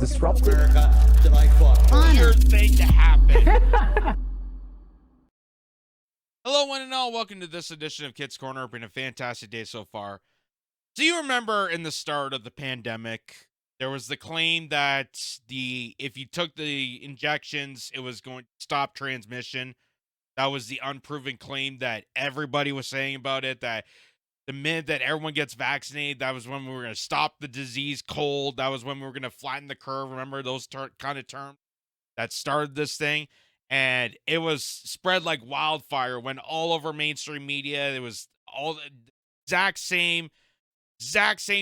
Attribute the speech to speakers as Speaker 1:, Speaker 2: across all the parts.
Speaker 1: disruptive.
Speaker 2: America that I fought for.
Speaker 3: Weird thing to happen. Hello, one and all. Welcome to this edition of Kitz Corner. Been a fantastic day so far. Do you remember in the start of the pandemic, there was the claim that if you took the injections, it was going to stop transmission? That was the unproven claim that everybody was saying about it, that the minute that everyone gets vaccinated, that was when we were going to stop the disease cold. That was when we were going to flatten the curve. Remember those kind of terms that started this thing? And it was spread like wildfire, went all over mainstream media. It was all the exact same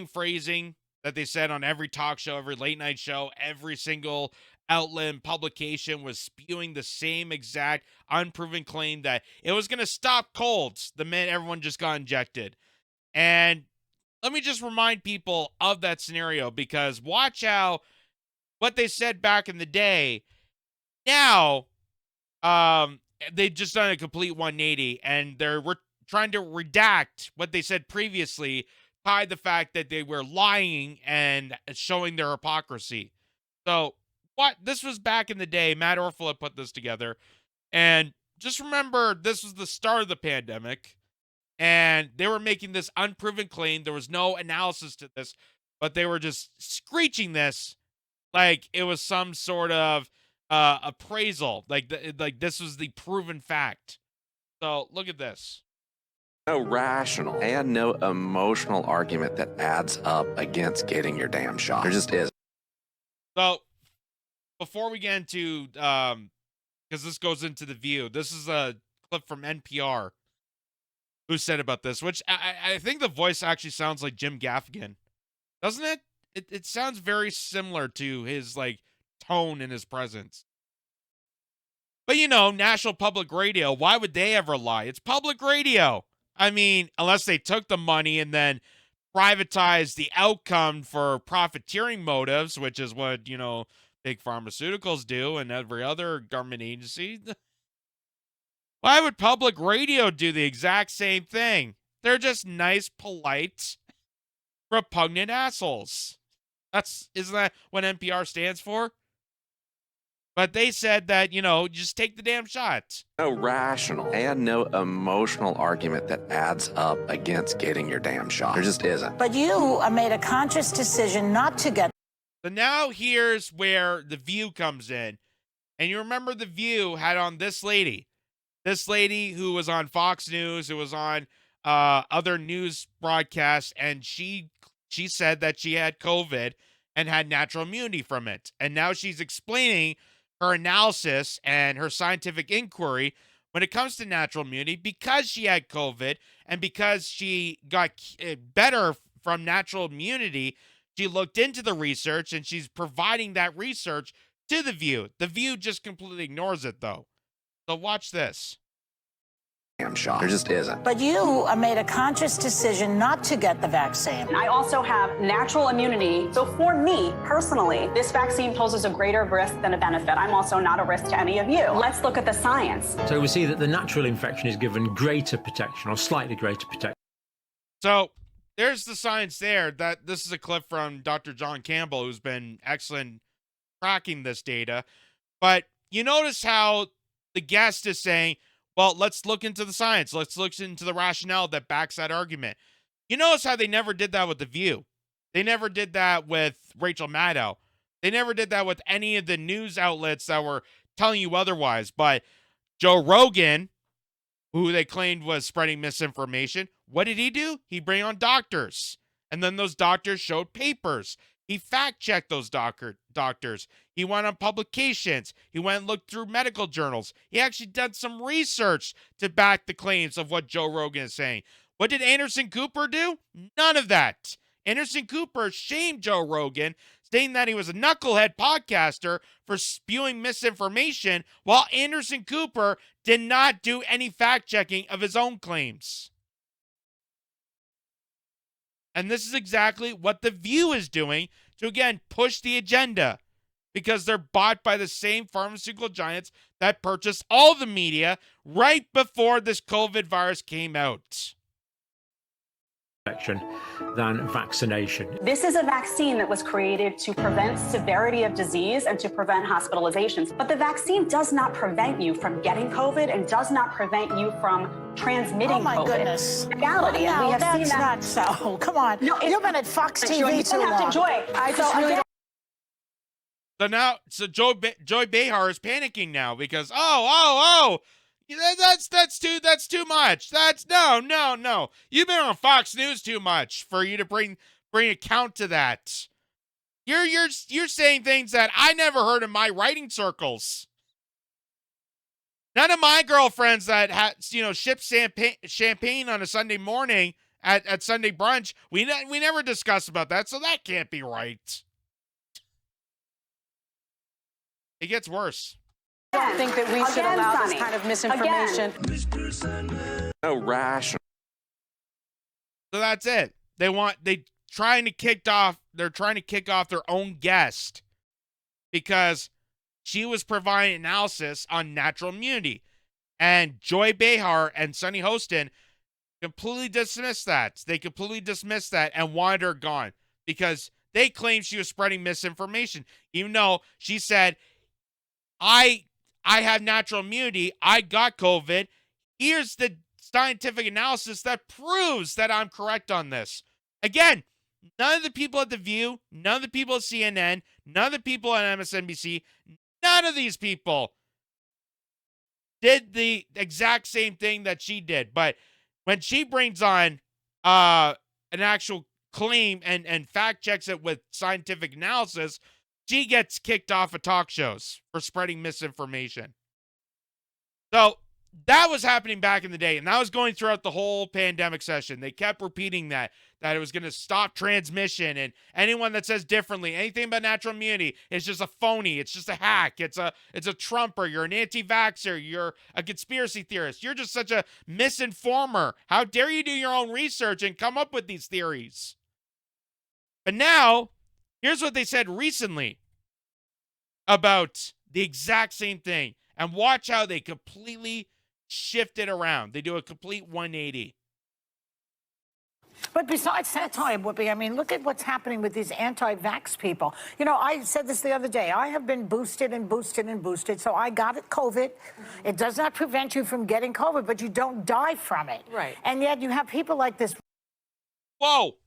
Speaker 3: phrasing that they said on every talk show, every late night show, every single outlet and publication was spewing the same exact unproven claim that it was going to stop colds the minute everyone just got injected. And let me just remind people of that scenario, because watch how what they said back in the day, now they've just done a complete 180, and they're trying to redact what they said previously, hide the fact that they were lying and showing their hypocrisy. So this was back in the day. Matt Orfalea put this together. And just remember, this was the start of the pandemic, and they were making this unproven claim. There was no analysis to this, but they were just screeching this like it was some sort of appraisal, like this was the proven fact. So look at this.
Speaker 4: No rational and no emotional argument that adds up against getting your damn shot. There just is.
Speaker 3: So before we get into, because this goes into The View, this is a clip from NPR who said about this, which I think the voice actually sounds like Jim Gaffigan, doesn't it? It sounds very similar to his tone and his presence. But National Public Radio, why would they ever lie? It's public radio. I mean, unless they took the money and then privatized the outcome for profiteering motives, which is what, big pharmaceuticals do and every other government agency. Why would public radio do the exact same thing? They're just nice, polite, repugnant assholes. Isn't that what NPR stands for? But they said that, just take the damn shot.
Speaker 4: No rational and no emotional argument that adds up against getting your damn shot. There just isn't.
Speaker 5: But you made a conscious decision not to get.
Speaker 3: So now here's where The View comes in. And you remember The View had on this lady who was on Fox News, who was on other news broadcasts, and she said that she had COVID and had natural immunity from it. And now she's explaining her analysis and her scientific inquiry when it comes to natural immunity, because she had COVID and because she got better from natural immunity. She looked into the research and she's providing that research to The View. The View just completely ignores it, though. So watch this.
Speaker 4: Damn shot. There just isn't.
Speaker 5: But you made a conscious decision not to get the vaccine.
Speaker 6: I also have natural immunity. So for me, personally, this vaccine poses a greater risk than a benefit. I'm also not a risk to any of you. Let's look at the science.
Speaker 7: So we see that the natural infection is given greater protection, or slightly greater protection.
Speaker 3: So there's the science there. That this is a clip from Dr. John Campbell, who's been excellent tracking this data. But you notice how the guest is saying, well, let's look into the science. Let's look into the rationale that backs that argument. You notice how they never did that with The View. They never did that with Rachel Maddow. They never did that with any of the news outlets that were telling you otherwise. But Joe Rogan, who they claimed was spreading misinformation, what did he do? He bring on doctors. And then those doctors showed papers. He fact-checked those doctors. He went on publications. He went and looked through medical journals. He actually did some research to back the claims of what Joe Rogan is saying. What did Anderson Cooper do? None of that. Anderson Cooper shamed Joe Rogan, saying that he was a knucklehead podcaster for spewing misinformation, while Anderson Cooper did not do any fact-checking of his own claims. And this is exactly what The View is doing to, again, push the agenda, because they're bought by the same pharmaceutical giants that purchased all the media right before this COVID virus came out.
Speaker 7: protection than vaccination.
Speaker 6: This is a vaccine that was created to prevent severity of disease and to prevent hospitalizations. But the vaccine does not prevent you from getting COVID and does not prevent you from transmitting
Speaker 5: Oh my
Speaker 6: COVID.
Speaker 5: goodness.
Speaker 6: Reality, and
Speaker 5: No,
Speaker 6: we have seen
Speaker 5: that's
Speaker 6: that.
Speaker 5: not so. Come on.
Speaker 6: No,
Speaker 5: You've been at Fox
Speaker 6: Joy,
Speaker 5: TV
Speaker 6: you
Speaker 5: too
Speaker 6: don't have
Speaker 5: long.
Speaker 6: to Joy.
Speaker 5: I just really
Speaker 6: again,
Speaker 3: So Joy Behar is panicking now because oh, that's too much. No. You've been on Fox News too much for you to bring account to that. You're saying things that I never heard in my writing circles. None of my girlfriends that ship champagne on a Sunday morning at Sunday brunch, we never discuss about that, so that can't be right. It gets worse.
Speaker 1: I don't think that we should
Speaker 6: Again,
Speaker 1: allow
Speaker 6: Sonny.
Speaker 1: this kind of misinformation.
Speaker 4: No rational.
Speaker 3: So that's it. They're trying to kick off their own guest because she was providing analysis on natural immunity. And Joy Behar and Sunny Hostin completely dismissed that. They completely dismissed that and wanted her gone because they claimed she was spreading misinformation, even though she said, I have natural immunity. I got COVID. Here's the scientific analysis that proves that I'm correct on this. Again, none of the people at The View, none of the people at CNN, none of the people at MSNBC, none of these people did the exact same thing that she did. But when she brings on an actual claim and fact checks it with scientific analysis, she gets kicked off of talk shows for spreading misinformation. So that was happening back in the day, and that was going throughout the whole pandemic session. They kept repeating that it was going to stop transmission, and anyone that says differently, anything about natural immunity, is just a phony. It's just a hack. It's a Trumper. You're an anti-vaxxer. You're a conspiracy theorist. You're just such a misinformer. How dare you do your own research and come up with these theories? But now, here's what they said recently about the exact same thing. And watch how they completely shift it around. They do a complete 180.
Speaker 5: But besides satire, Whoopi, I mean, look at what's happening with these anti-vax people. You know, I said this the other day. I have been boosted and boosted and boosted, so I got it, COVID. It does not prevent you from getting COVID, but you don't die from it.
Speaker 1: Right.
Speaker 5: And yet you have people like this.
Speaker 3: Whoa.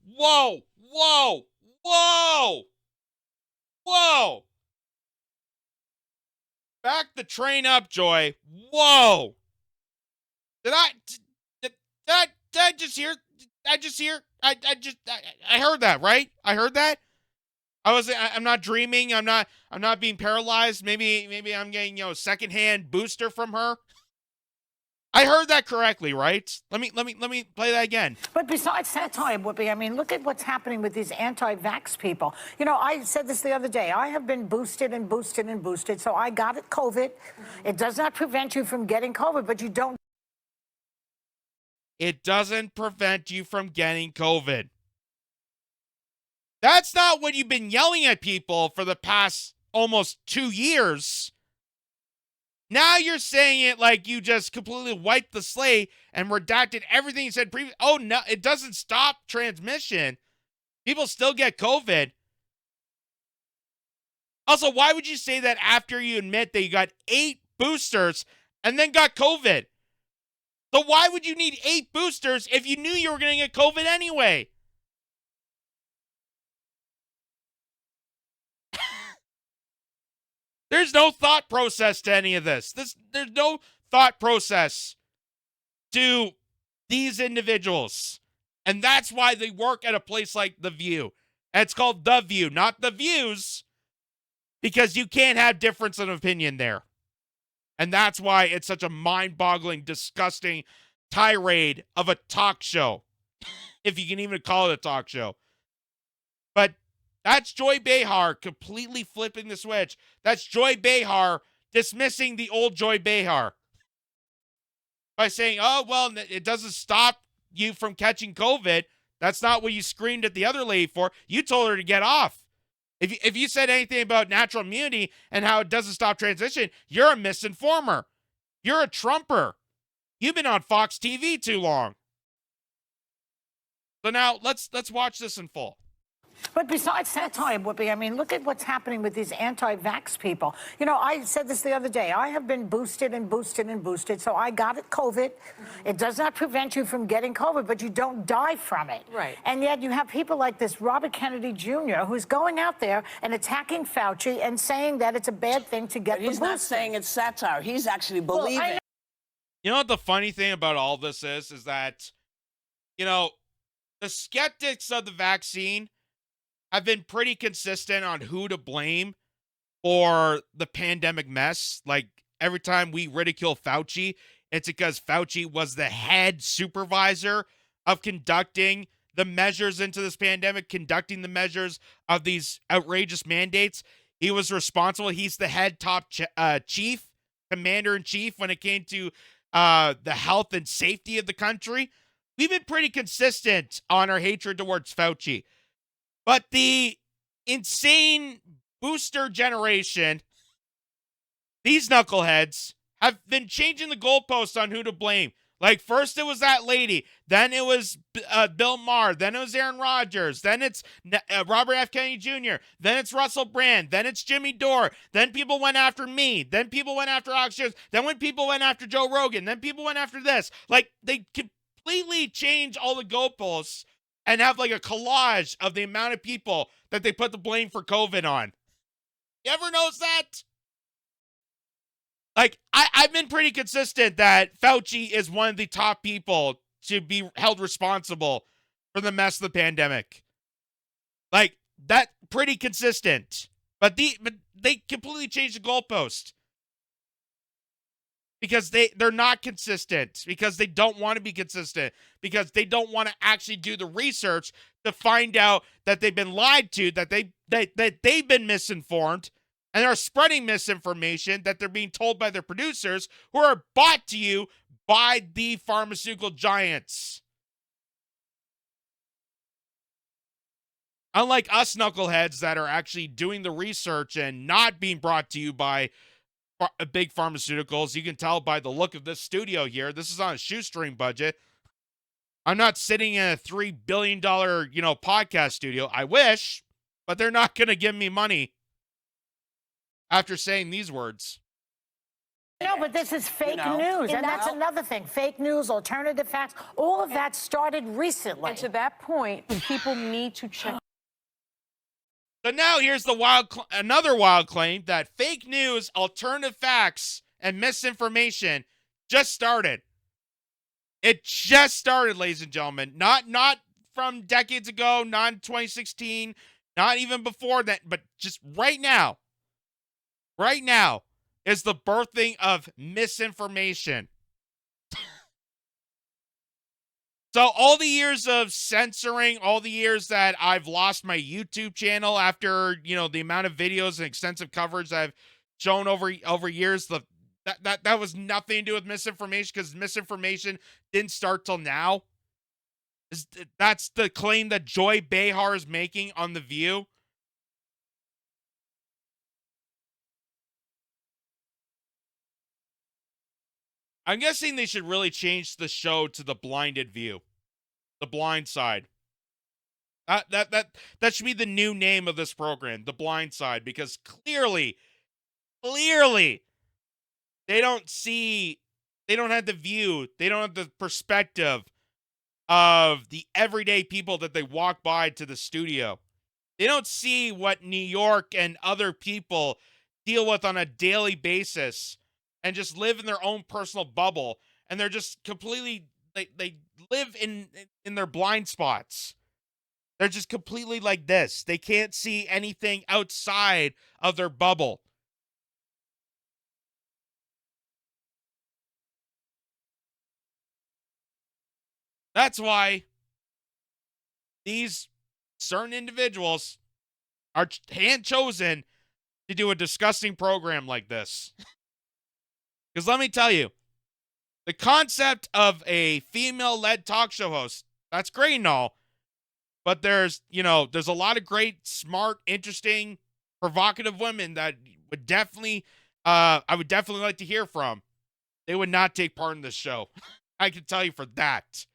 Speaker 3: Back the train up, Joy. Whoa. Did I just hear? I heard that, right? I heard that. I'm not dreaming. I'm not being paralyzed. Maybe I'm getting, secondhand booster from her. I heard that correctly, right? Let me play that again.
Speaker 5: But besides satire, Whoopi, I mean, look at what's happening with these anti-vax people. You know, I said this the other day. I have been boosted and boosted and boosted, so I got it, COVID. It does not prevent you from getting COVID, but you don't.
Speaker 3: It doesn't prevent you from getting COVID. That's not what you've been yelling at people for the past almost 2 years. Now you're saying it like you just completely wiped the slate and redacted everything you said previously. Oh, no, it doesn't stop transmission. People still get COVID. Also, why would you say that after you admit that you got 8 boosters and then got COVID? So why would you need 8 boosters if you knew you were going to get COVID anyway? There's no thought process to any of this. There's no thought process to these individuals. And that's why they work at a place like The View. And it's called The View, not The Views, because you can't have difference of opinion there. And that's why it's such a mind-boggling, disgusting tirade of a talk show, if you can even call it a talk show. But that's Joy Behar completely flipping the switch. That's Joy Behar dismissing the old Joy Behar by saying, oh, well, it doesn't stop you from catching COVID. That's not what you screamed at the other lady for. You told her to get off. If you said anything about natural immunity and how it doesn't stop transition, you're a misinformer. You're a Trumper. You've been on Fox TV too long. So now let's watch this in full.
Speaker 5: But besides satire, Whoopi, I mean, look at what's happening with these anti-vax people. You know, I said this the other day. I have been boosted and boosted and boosted, so I got it COVID. It does not prevent you from getting COVID, but you don't die from it.
Speaker 1: Right.
Speaker 5: And yet you have people like this Robert Kennedy Jr., who's going out there and attacking Fauci and saying that it's a bad thing to get the
Speaker 8: He's not
Speaker 5: booster.
Speaker 8: saying it's satire. He's actually believing.
Speaker 3: You know what the funny thing about all this is that, you know, the skeptics of the vaccine have been pretty consistent on who to blame for the pandemic mess. Like, every time we ridicule Fauci, it's because Fauci was the head supervisor of conducting the measures into this pandemic, conducting the measures of these outrageous mandates. He was responsible. He's the head top chief, commander-in-chief when it came to the health and safety of the country. We've been pretty consistent on our hatred towards Fauci. But the insane booster generation, these knuckleheads, have been changing the goalposts on who to blame. Like, first it was that lady, then it was Bill Maher, then it was Aaron Rodgers, then it's Robert F. Kennedy Jr., then it's Russell Brand, then it's Jimmy Dore, then people went after me, then people went after Alex Jones, then when people went after Joe Rogan, then people went after this. Like, they completely change all the goalposts and have like a collage of the amount of people that they put the blame for COVID on. You ever notice that? Like, I've been pretty consistent that Fauci is one of the top people to be held responsible for the mess of the pandemic. Like, that pretty consistent. But they completely changed the goalpost. Because they're not consistent, because they don't want to be consistent, because they don't want to actually do the research to find out that they've been lied to, that they've been misinformed, and are spreading misinformation that they're being told by their producers, who are bought to you by the pharmaceutical giants. Unlike us knuckleheads that are actually doing the research and not being brought to you by big pharmaceuticals. You can tell by the look of this studio here. This is on a shoestring budget. I'm not sitting in a $3 billion, podcast studio. I wish, but they're not going to give me money after saying these words.
Speaker 5: No, but this is fake news, and that's another thing. Fake news, alternative facts, all of that started recently.
Speaker 1: And to that point, people need to check.
Speaker 3: So now here's the another wild claim that fake news, alternative facts, and misinformation just started. It just started, ladies and gentlemen. Not from decades ago, not in 2016, not even before that, but just right now. Right now is the birthing of misinformation. So all the years of censoring, all the years that I've lost my YouTube channel after, the amount of videos and extensive coverage I've shown over years, that was nothing to do with misinformation, because misinformation didn't start till now. That's the claim that Joy Behar is making on The View. I'm guessing they should really change the show to The Blinded View. The Blind Side. That should be the new name of this program, The Blind Side, because clearly, they don't have the view, they don't have the perspective of the everyday people that they walk by to the studio. They don't see what New York and other people deal with on a daily basis and just live in their own personal bubble. And they're just completely, they live in their blind spots. They're just completely like this. They can't see anything outside of their bubble. That's why these certain individuals are hand-chosen to do a disgusting program like this. Because let me tell you, the concept of a female-led talk show host, that's great and all, but there's a lot of great, smart, interesting, provocative women that would definitely, I would definitely like to hear from. They would not take part in this show. I can tell you for that.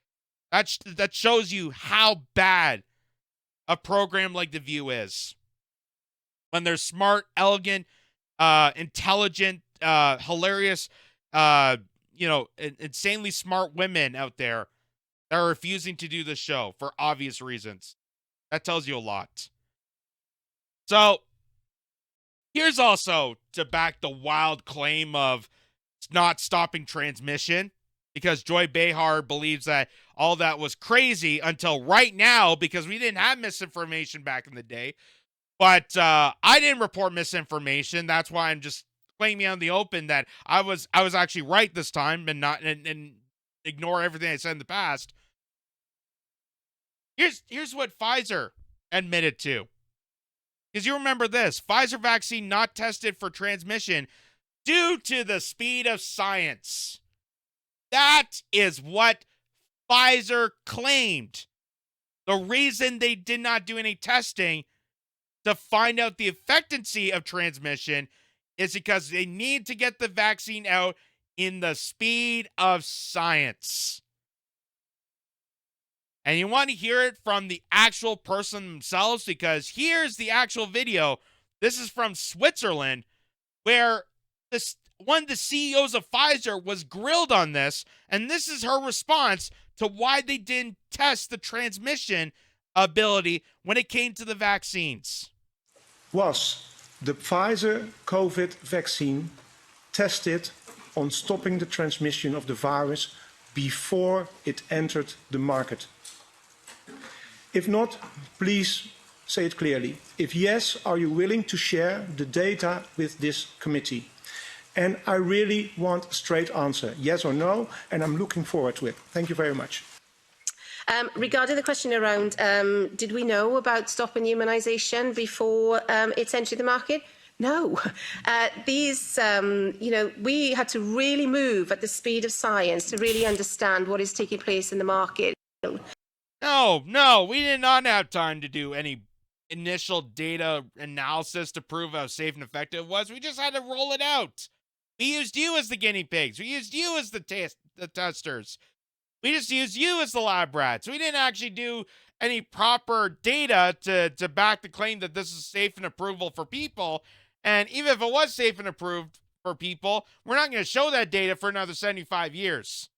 Speaker 3: That shows you how bad a program like The View is. When there's smart, elegant, intelligent, hilarious, insanely smart women out there that are refusing to do the show for obvious reasons. That tells you a lot. So, here's also to back the wild claim of not stopping transmission, because Joy Behar believes that all that was crazy until right now, because we didn't have misinformation back in the day. But I didn't report misinformation. That's why I'm just claiming out in the open that I was actually right this time and not and ignore everything I said in the past. Here's what Pfizer admitted to. Because you remember this, Pfizer vaccine not tested for transmission due to the speed of science. That is what Pfizer claimed. The reason they did not do any testing to find out the effectiveness of transmission is because they need to get the vaccine out in the speed of science. And you want to hear it from the actual person themselves, because here's the actual video. This is from Switzerland, where one of the CEOs of Pfizer was grilled on this, and this is her response to why they didn't test the transmission ability when it came to the vaccines.
Speaker 9: Was the Pfizer COVID vaccine tested on stopping the transmission of the virus before it entered the market? If not, please say it clearly. If yes, are you willing to share the data with this committee? And I really want a straight answer, yes or no, and I'm looking forward to it. Thank you very much.
Speaker 10: Regarding the question around, did we know about stopping immunisation before it's entered the market? No. We had to really move at the speed of science to really understand what is taking place in the market.
Speaker 3: No, we did not have time to do any initial data analysis to prove how safe and effective it was. We just had to roll it out. We used you as the guinea pigs. We used you as the testers. We just used you as the lab rats. We didn't actually do any proper data to back the claim that this is safe and approvable for people. And even if it was safe and approved for people, we're not going to show that data for another 75 years.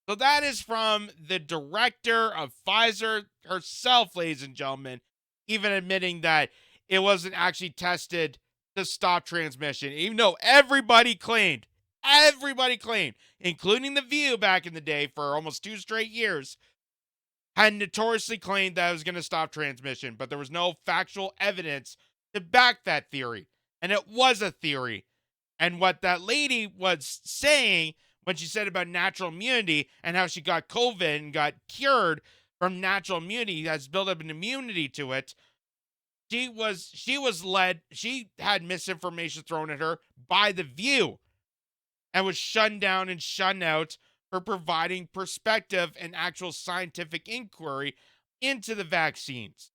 Speaker 3: So that is from the director of Pfizer herself, ladies and gentlemen, even admitting that it wasn't actually tested to stop transmission, even though everybody claimed, including The View back in the day for almost 2 straight years, had notoriously claimed that it was going to stop transmission, but there was no factual evidence to back that theory. And it was a theory. And what that lady was saying when she said about natural immunity and how she got COVID and got cured from natural immunity, has built up an immunity to it, she had misinformation thrown at her by The View and was shunned down and shunned out for providing perspective and actual scientific inquiry into the vaccines.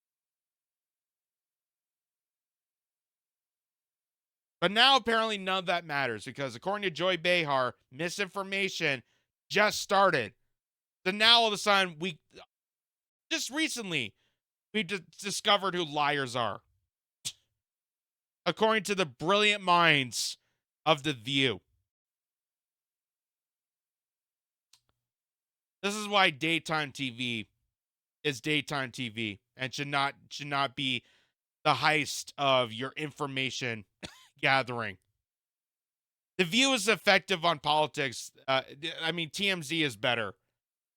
Speaker 3: But now apparently none of that matters, because according to Joy Behar, misinformation just started. So now all of a sudden, just recently, we discovered who liars are. According to the brilliant minds of The View. This is why daytime TV is daytime TV and should not be the heist of your information gathering. The View is effective on politics. TMZ is better.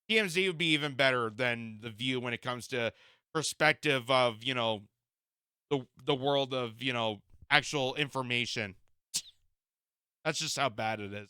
Speaker 3: TMZ would be even better than The View when it comes to perspective of, the world of, actual information. That's just how bad it is.